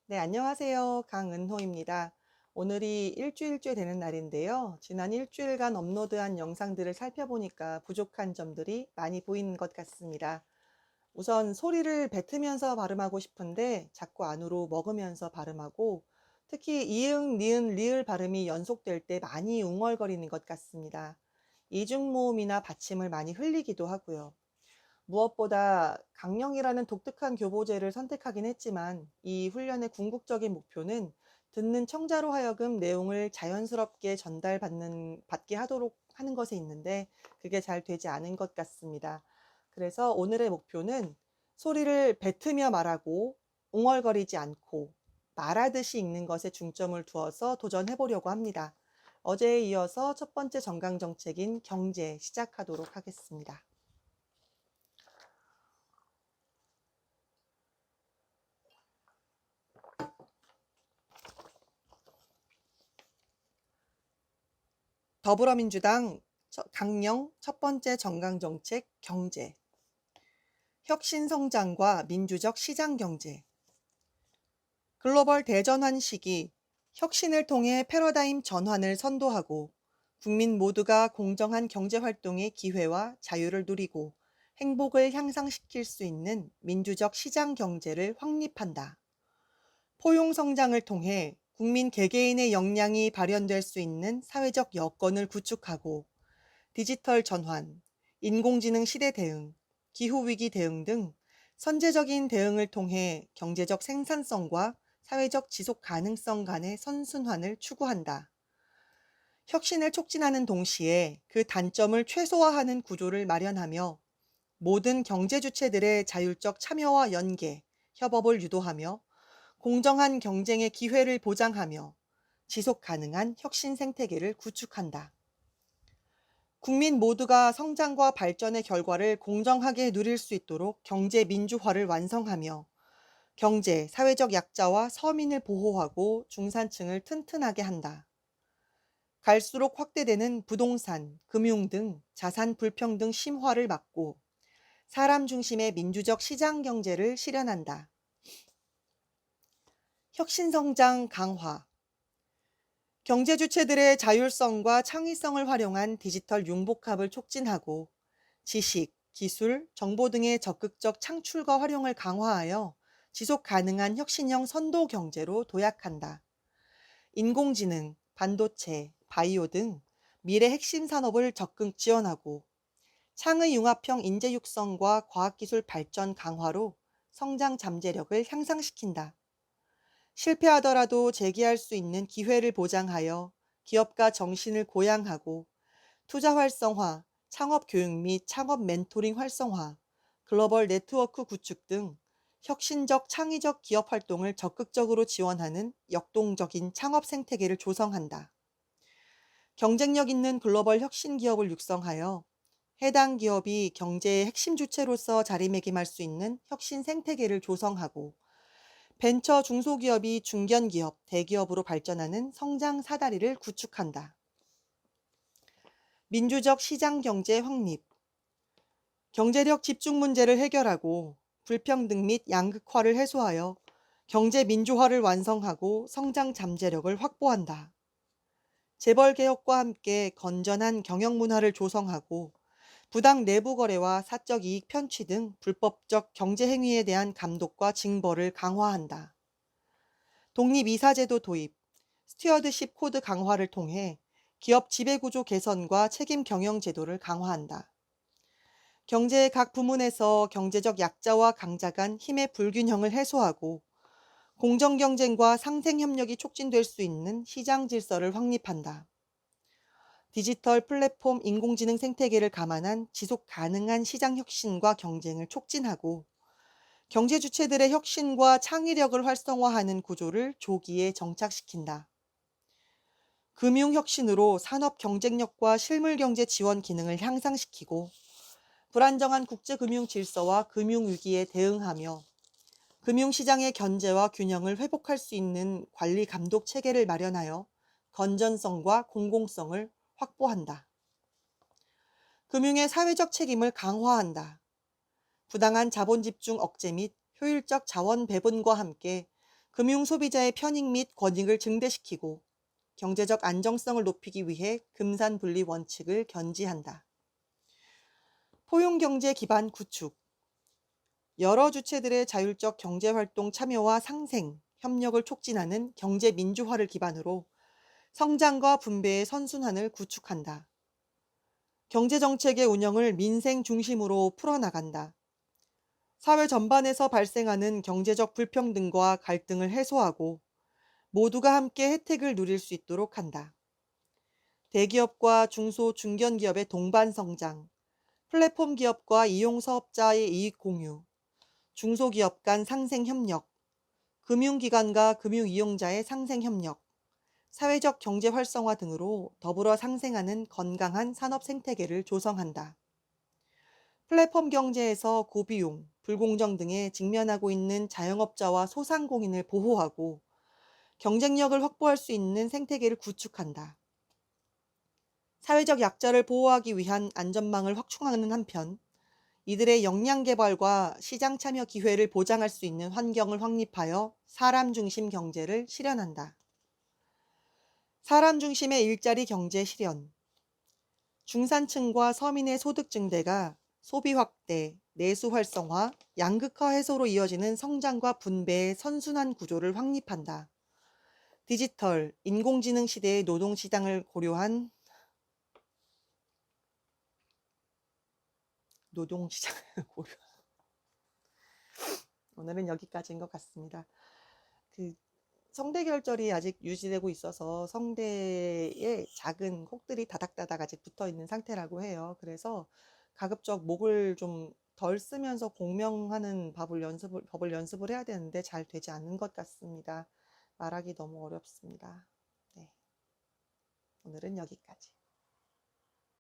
네, 안녕하세요. 강은호입니다. 오늘이 일주일째 되는 날인데요. 지난 일주일간 업로드한 영상들을 살펴보니까 부족한 점들이 많이 보이는 것 같습니다. 우선 소리를 뱉으면서 발음하고 싶은데 자꾸 안으로 먹으면서 발음하고 특히 이응, 니은, 리을 발음이 연속될 때 많이 웅얼거리는 것 같습니다. 이중모음이나 받침을 많이 흘리기도 하고요. 무엇보다 강령이라는 독특한 교보제를 선택하긴 했지만 이 훈련의 궁극적인 목표는 듣는 청자로 하여금 내용을 자연스럽게 받게 하도록 하는 것에 있는데 그게 잘 되지 않은 것 같습니다. 그래서 오늘의 목표는 소리를 뱉으며 말하고 웅얼거리지 않고 말하듯이 읽는 것에 중점을 두어서 도전해 보려고 합니다. 어제에 이어서 첫 번째 정강 정책인 경제 시작하도록 하겠습니다. 더불어민주당 강령 첫 번째 정강정책 경제, 혁신성장과 민주적 시장경제, 글로벌 대전환 시기, 혁신을 통해 패러다임 전환을 선도하고 국민 모두가 공정한 경제활동의 기회와 자유를 누리고 행복을 향상시킬 수 있는 민주적 시장경제를 확립한다. 포용성장을 통해 국민 개개인의 역량이 발현될 수 있는 사회적 여건을 구축하고 디지털 전환, 인공지능 시대 대응, 기후위기 대응 등 선제적인 대응을 통해 경제적 생산성과 사회적 지속 가능성 간의 선순환을 추구한다. 혁신을 촉진하는 동시에 그 단점을 최소화하는 구조를 마련하며 모든 경제 주체들의 자율적 참여와 연계, 협업을 유도하며 공정한 경쟁의 기회를 보장하며 지속 가능한 혁신 생태계를 구축한다. 국민 모두가 성장과 발전의 결과를 공정하게 누릴 수 있도록 경제 민주화를 완성하며 경제, 사회적 약자와 서민을 보호하고 중산층을 튼튼하게 한다. 갈수록 확대되는 부동산, 금융 등 자산 불평등 심화를 막고 사람 중심의 민주적 시장 경제를 실현한다. 혁신성장 강화. 경제 주체들의 자율성과 창의성을 활용한 디지털 융복합을 촉진하고 지식, 기술, 정보 등의 적극적 창출과 활용을 강화하여 지속 가능한 혁신형 선도 경제로 도약한다. 인공지능, 반도체, 바이오 등 미래 핵심 산업을 적극 지원하고 창의 융합형 인재 육성과 과학기술 발전 강화로 성장 잠재력을 향상시킨다. 실패하더라도 재기할 수 있는 기회를 보장하여 기업가 정신을 고양하고 투자 활성화, 창업 교육 및 창업 멘토링 활성화, 글로벌 네트워크 구축 등 혁신적 창의적 기업 활동을 적극적으로 지원하는 역동적인 창업 생태계를 조성한다. 경쟁력 있는 글로벌 혁신 기업을 육성하여 해당 기업이 경제의 핵심 주체로서 자리매김할 수 있는 혁신 생태계를 조성하고 벤처 중소기업이 중견기업, 대기업으로 발전하는 성장 사다리를 구축한다. 민주적 시장 경제 확립. 경제력 집중 문제를 해결하고 불평등 및 양극화를 해소하여 경제 민주화를 완성하고 성장 잠재력을 확보한다. 재벌 개혁과 함께 건전한 경영 문화를 조성하고 부당 내부 거래와 사적 이익 편취 등 불법적 경제 행위에 대한 감독과 징벌을 강화한다. 독립 이사제도 도입, 스튜어드십 코드 강화를 통해 기업 지배구조 개선과 책임 경영 제도를 강화한다. 경제의 각 부문에서 경제적 약자와 강자 간 힘의 불균형을 해소하고 공정 경쟁과 상생 협력이 촉진될 수 있는 시장 질서를 확립한다. 디지털 플랫폼 인공지능 생태계를 감안한 지속 가능한 시장 혁신과 경쟁을 촉진하고 경제 주체들의 혁신과 창의력을 활성화하는 구조를 조기에 정착시킨다. 금융 혁신으로 산업 경쟁력과 실물 경제 지원 기능을 향상시키고 불안정한 국제금융 질서와 금융위기에 대응하며 금융시장의 견제와 균형을 회복할 수 있는 관리 감독 체계를 마련하여 건전성과 공공성을 확보한다. 금융의 사회적 책임을 강화한다. 부당한 자본 집중 억제 및 효율적 자원 배분과 함께 금융 소비자의 편익 및 권익을 증대시키고 경제적 안정성을 높이기 위해 금산 분리 원칙을 견지한다. 포용 경제 기반 구축. 여러 주체들의 자율적 경제 활동 참여와 상생, 협력을 촉진하는 경제 민주화를 기반으로 성장과 분배의 선순환을 구축한다. 경제 정책의 운영을 민생 중심으로 풀어나간다. 사회 전반에서 발생하는 경제적 불평등과 갈등을 해소하고 모두가 함께 혜택을 누릴 수 있도록 한다. 대기업과 중소 중견기업의 동반 성장, 플랫폼 기업과 이용 사업자의 이익 공유, 중소기업 간 상생 협력, 금융기관과 금융 이용자의 상생 협력, 사회적 경제 활성화 등으로 더불어 상생하는 건강한 산업 생태계를 조성한다. 플랫폼 경제에서 고비용, 불공정 등에 직면하고 있는 자영업자와 소상공인을 보호하고 경쟁력을 확보할 수 있는 생태계를 구축한다. 사회적 약자를 보호하기 위한 안전망을 확충하는 한편 이들의 역량 개발과 시장 참여 기회를 보장할 수 있는 환경을 확립하여 사람 중심 경제를 실현한다. 사람 중심의 일자리 경제 실현. 중산층과 서민의 소득 증대가 소비 확대, 내수 활성화, 양극화 해소로 이어지는 성장과 분배의 선순환 구조를 확립한다. 디지털, 인공지능 시대의 노동시장을 고려한 오늘은 여기까지인 것 같습니다. 성대 결절이 아직 유지되고 있어서 성대에 작은 혹들이 다닥다닥 아직 붙어 있는 상태라고 해요. 그래서 가급적 목을 좀 덜 쓰면서 공명하는 법을 연습을 해야 되는데 잘 되지 않는 것 같습니다. 말하기 너무 어렵습니다. 네. 오늘은 여기까지.